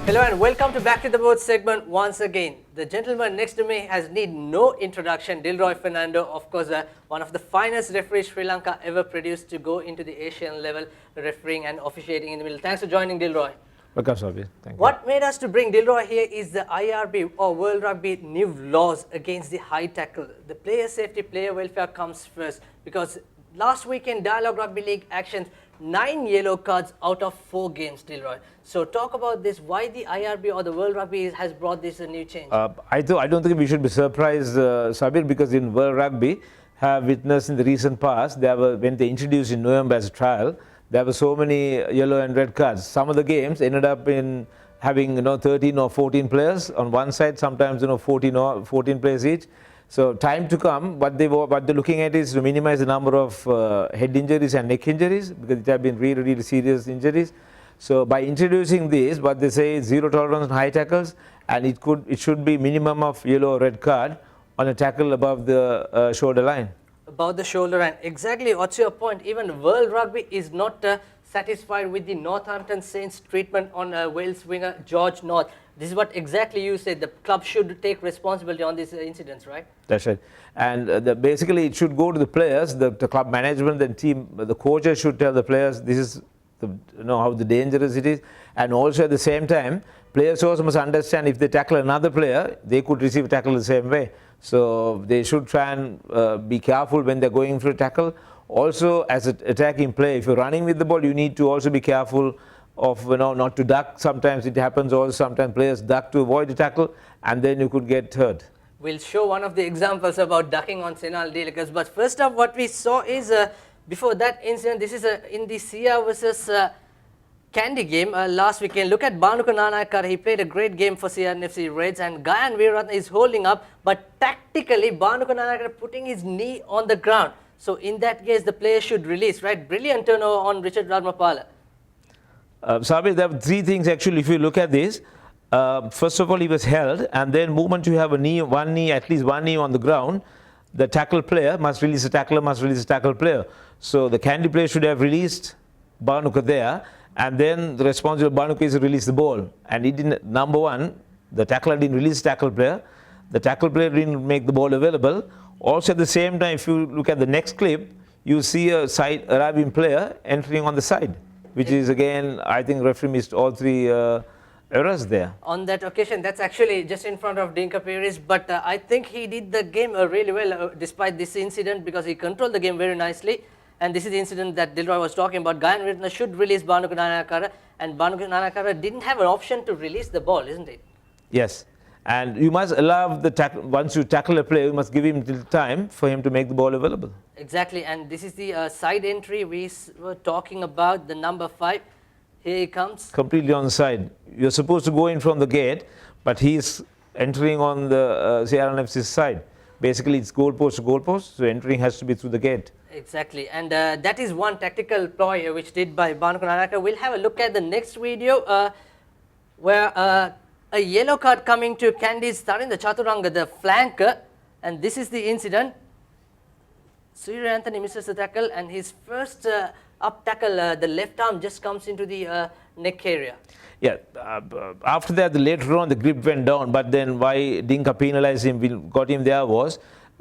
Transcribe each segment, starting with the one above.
Hello and welcome to Back to the Board segment once again. The gentleman next to me has need no introduction, Dilroy Fernando, of course one of the finest referees Sri Lanka ever produced to go into the Asian level refereeing and officiating in the middle. Thanks for joining, Dilroy. Welcome, Saabir. Thank you. What made us to bring Dilroy here is the IRB or World Rugby new laws against the high tackle. The player safety, player welfare comes first because last weekend Dialogue Rugby League actions, 9 yellow cards out of 4 games, Dilroy. So talk about this, why the IRB or the World Rugby has brought this a new change. I don't think we should be surprised, Saabir, because in World Rugby have witnessed in the recent past, when they introduced in November as a trial, there were so many yellow and red cards. Some of the games ended up in having 13 or 14 players on one side, sometimes 14 players each. So time to come, what they're looking at is to minimize the number of head injuries and neck injuries, because it have been really serious injuries. So by introducing this, what they say is zero tolerance on high tackles, and it should be minimum of yellow or red card on a tackle above the shoulder line. About the shoulder line, exactly. What's your point? Even World Rugby is not satisfied with the Northampton Saints treatment on Wales winger George North. This is what exactly you said. The club should take responsibility on these incidents, right? That's right. And basically, it should go to the players, the club management, the team, the coaches should tell the players this is how dangerous it is. And also at the same time, players also must understand if they tackle another player, they could receive a tackle the same way. So they should try and be careful when they're going for a tackle. Also, as an attacking player, if you're running with the ball, you need to also be careful of not to duck. Sometimes it happens also, sometimes players duck to avoid the tackle, and then you could get hurt. We'll show one of the examples about ducking on Senal Delikas. But first up, what we saw is, before that incident, this is in the Sia versus Kandy game last weekend. Look at Bhanuka Nanayakara. He played a great game for CRNFC Reds, and Gayan Veeraratne is holding up, but tactically Bhanuka Nanayakara putting his knee on the ground. So in that case, the player should release, right? Brilliant turnover on Richard Dharmapala. Saabir, there are 3 things actually if you look at this. First of all, he was held, and then moment you have at least one knee on the ground, the tackle player must release a tackler, must release a tackle player. So the Kandy player should have released Bhanuka there, and then the responsibility of Bhanuka is to release the ball. And he didn't, number one, the tackler didn't release the tackle player, the tackle player didn't make the ball available. Also at the same time, if you look at the next clip, you see a side arriving player entering on the side, which is again, I think referee missed all 3 errors there. On that occasion, that's actually just in front of Dinka Paris, but I think he did the game really well despite this incident, because he controlled the game very nicely. And this is the incident that Dilroy was talking about. Gayan Veeraratne should release Bhanuka Nanayakara, and Bhanuka Nanayakara didn't have an option to release the ball, isn't it? Yes. And you must allow the tackle, once you tackle a player, you must give him time for him to make the ball available. Exactly, and this is the side entry we were talking about, the number 5. Here he comes. Completely on the side. You're supposed to go in from the gate, but he's entering on the CRNFC's side. Basically, it's goalpost to goalpost, so entering has to be through the gate. Exactly, and that is one tactical ploy which did by Bhanuka Nanayakara. We'll have a look at the next video where a yellow card coming to Kandy's Tharinda Chaturanga, the flanker, and this is the incident. Surya Anthony misses the tackle, and his first up tackle, the left arm just comes into the neck area. Yeah, after that, later on, the grip went down, but then why Dinka penalized him, got him there was,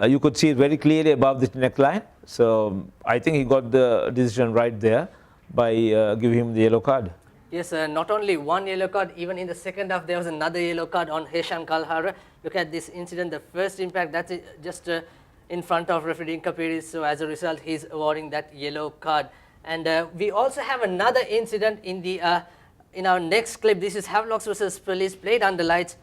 you could see it very clearly above the neckline. So I think he got the decision right there by giving him the yellow card. Yes, not only one yellow card, even in the second half there was another yellow card on Heshan Kalhara. Look at this incident, the first impact, that's just in front of referee Dinka Paris. So as a result, he's awarding that yellow card. And we also have another incident in our next clip. This is Havelocks versus Police, played under lights.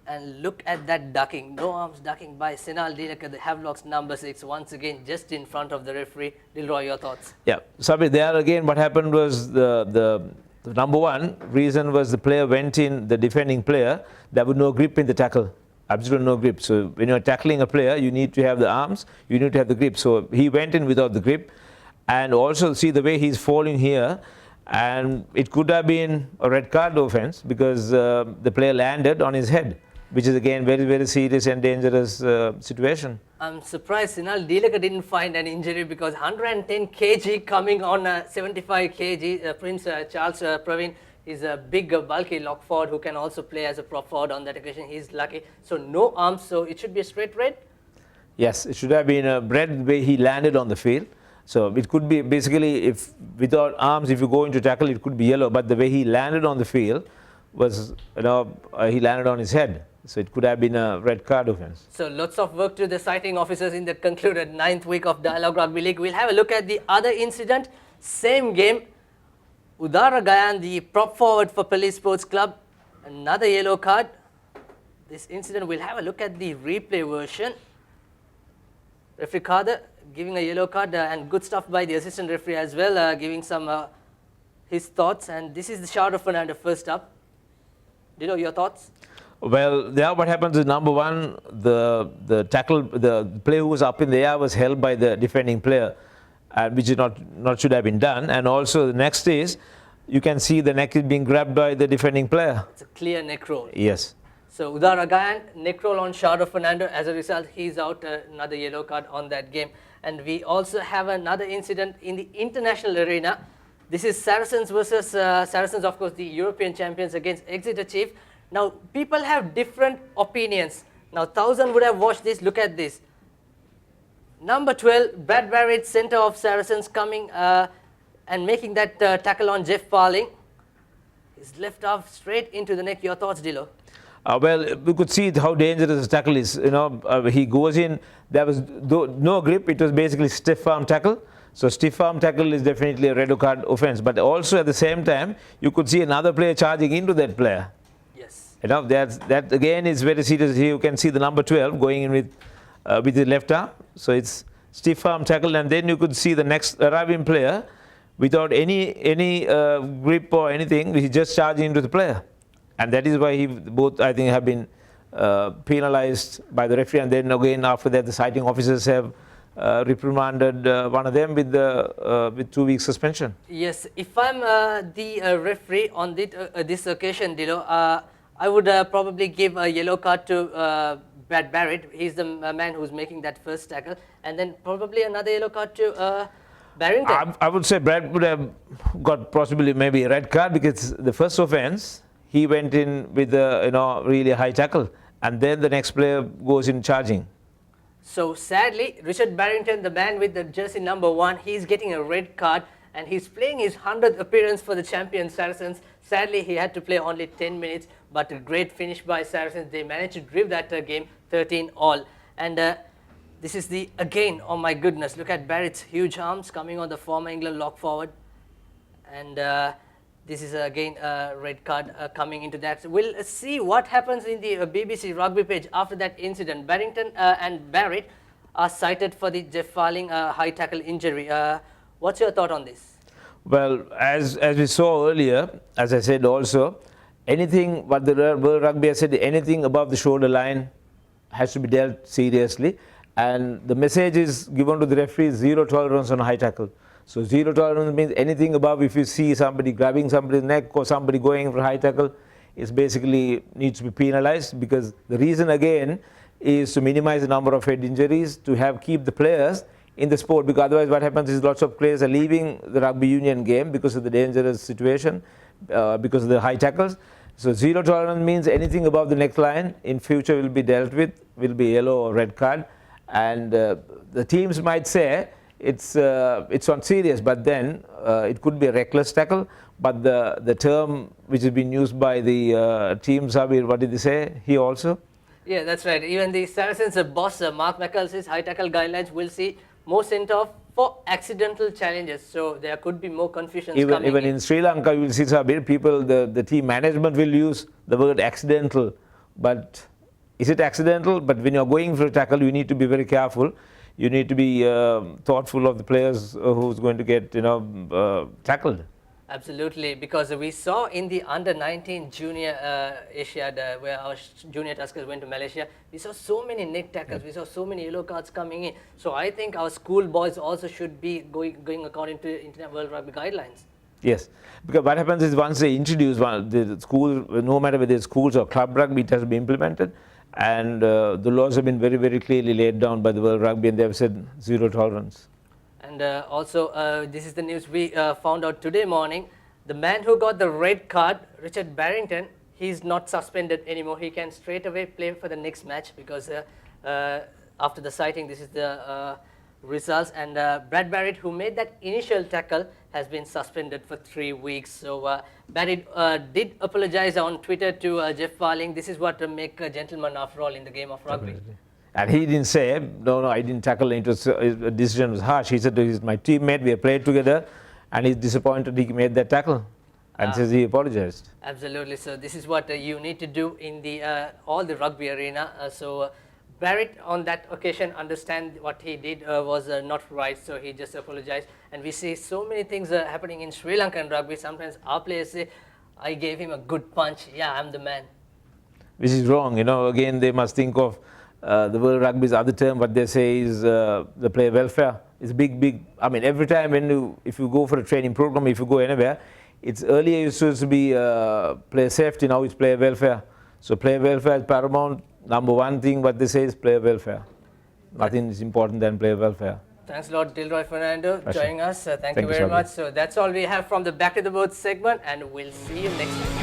And look at that ducking, no arms ducking by Senal Delikas, the Havelocks number 6, once again just in front of the referee. Dilroy, your thoughts? Yeah, Saabir, there again what happened was the number one reason was the player went in, the defending player, there was no grip in the tackle, absolutely no grip. So when you're tackling a player, you need to have the arms, you need to have the grip. So he went in without the grip, and also see the way he's falling here, and it could have been a red card offense because the player landed on his head, which is again very serious and dangerous situation. I'm surprised Senal Delikas didn't find an injury, because 110 kg coming on 75 kg Prince Charles Praveen He's a big, bulky lock forward who can also play as a prop forward on that occasion. He's lucky. So no arms, so it should be a straight red? Yes, it should have been a red the way he landed on the field. So it could be basically, if without arms, if you go into tackle, it could be yellow. But the way he landed on the field was, he landed on his head. So it could have been a red card offence. So lots of work to the citing officers in the concluded 9th week of Dialogue Rugby League. We'll have a look at the other incident. Same game. Udara Gayan, the prop forward for Police Sports Club, another yellow card. This incident, we'll have a look at the replay version. Referee Cader giving a yellow card and good stuff by the assistant referee as well, giving some his thoughts. And this is the Saabir Fernando first up. Dilo, your thoughts? Well, there what happens is, number one, the tackle, the player who was up in the air was held by the defending player, which is not should have been done. And also the next is, you can see the neck is being grabbed by the defending player. It's a clear neck roll. Yes. So Udara Gayan, neck roll on Saabir Fernando. As a result, he's out, another yellow card on that game. And we also have another incident in the international arena. This is Saracens versus Saracens, of course, the European champions against Exeter Chief. Now, people have different opinions. Now, 1,000 would have watched this. Look at this. Number 12, Brad Barrett, centre of Saracens, coming and making that tackle on Jeff Parling. His left arm straight into the neck. Your thoughts, Dilo? Well, we could see how dangerous the tackle is. He goes in, there was no grip, it was basically stiff arm tackle. So stiff arm tackle is definitely a red card offence. But also at the same time, you could see another player charging into that player. Yes. That again is very serious. Here you can see the number 12 going in with the left arm. So it's stiff arm tackle, and then you could see the next arriving player without any grip or anything, he's just charging into the player. And that is why both, I think, have been penalized by the referee. And then again, after that, the citing officers have reprimanded one of them with 2 weeks suspension. Yes, if I'm the referee on this occasion, Dilo, I would probably give a yellow card to Brad Barrett. He's the man who's making that first tackle. And then probably another yellow card to Barrington. I would say Brad would have got possibly maybe a red card, because the first offence, he went in with a really high tackle, and then the next player goes in charging. So sadly, Richard Barrington, the man with the jersey number 1, he's getting a red card, and he's playing his 100th appearance for the champion Saracens. Sadly, he had to play only 10 minutes, but a great finish by Saracens. They managed to drive that game 13-all. And this is again, oh my goodness, look at Barrett's huge arms coming on the former England lock forward. And this is again a red card coming into that. We'll see what happens in the BBC Rugby page after that incident. Barrington and Barrett are cited for the Jeff Parling high tackle injury. What's your thought on this? Well, as we saw earlier, as I said also, anything what the World Rugby has said, anything above the shoulder line has to be dealt seriously. And the message is given to the referee: zero tolerance on a high tackle. So zero tolerance means anything above, if you see somebody grabbing somebody's neck or somebody going for a high tackle, is basically needs to be penalized, because the reason again is to minimize the number of head injuries, to keep the players in the sport, because otherwise what happens is lots of players are leaving the rugby union game because of the dangerous situation, because of the high tackles. So zero tolerance means anything above the neckline in future will be dealt with, will be yellow or red card. And the teams might say it's not serious, but then it could be a reckless tackle. But the term which has been used by the team, Saabir, what did they say? He also? Yeah, that's right. Even the Saracens boss, Mark McCall, says high tackle guidelines will see more sent off for accidental challenges. So there could be more confusions coming Even in Sri Lanka, you will see, Saabir, people, the team management will use the word accidental. But is it accidental? But when you're going for a tackle, you need to be very careful. You need to be thoughtful of the players who's going to get tackled. Absolutely, because we saw in the under-19 junior Asiad, where our junior Tuskers went to Malaysia, we saw so many neck tackles, we saw so many yellow cards coming in. So I think our school boys also should be going according to International World Rugby guidelines. Yes, because what happens is once they introduce the school, no matter whether it's schools or club rugby, it has to be implemented. And the laws have been very, very clearly laid down by the World Rugby, and they have said zero tolerance. And also, this is the news we found out today morning. The man who got the red card, Richard Barrington, he's not suspended anymore. He can straight away play for the next match because after the sighting, this is the results. And Brad Barrett, who made that initial tackle, has been suspended for 3 weeks. So Barrett did apologize on Twitter to Jeff Parling. This is what make a gentleman after all in the game of rugby. Definitely. And he didn't say, no, I didn't tackle him. His decision was harsh. He said, he's my teammate, we have played together, and he's disappointed he made that tackle. And says he apologized. Absolutely. So this is what you need to do in the all the rugby arena. Barrett on that occasion understand what he did was not right, so he just apologized. And we see so many things happening in Sri Lankan rugby. Sometimes our players say, I gave him a good punch. Yeah, I'm the man. Which is wrong. Again, they must think of the World Rugby's other term. What they say is the player welfare. It's big. I mean, every time if you go for a training program, if you go anywhere, it's earlier used to be player safety, now it's player welfare. So player welfare is paramount. Number one thing what they say is player welfare. Nothing is important than player welfare. Thanks a lot, Dilroy Fernando, joining us. Thank you very Saabir. much. So that's all we have from the Back to the Board segment, and we'll see you next time.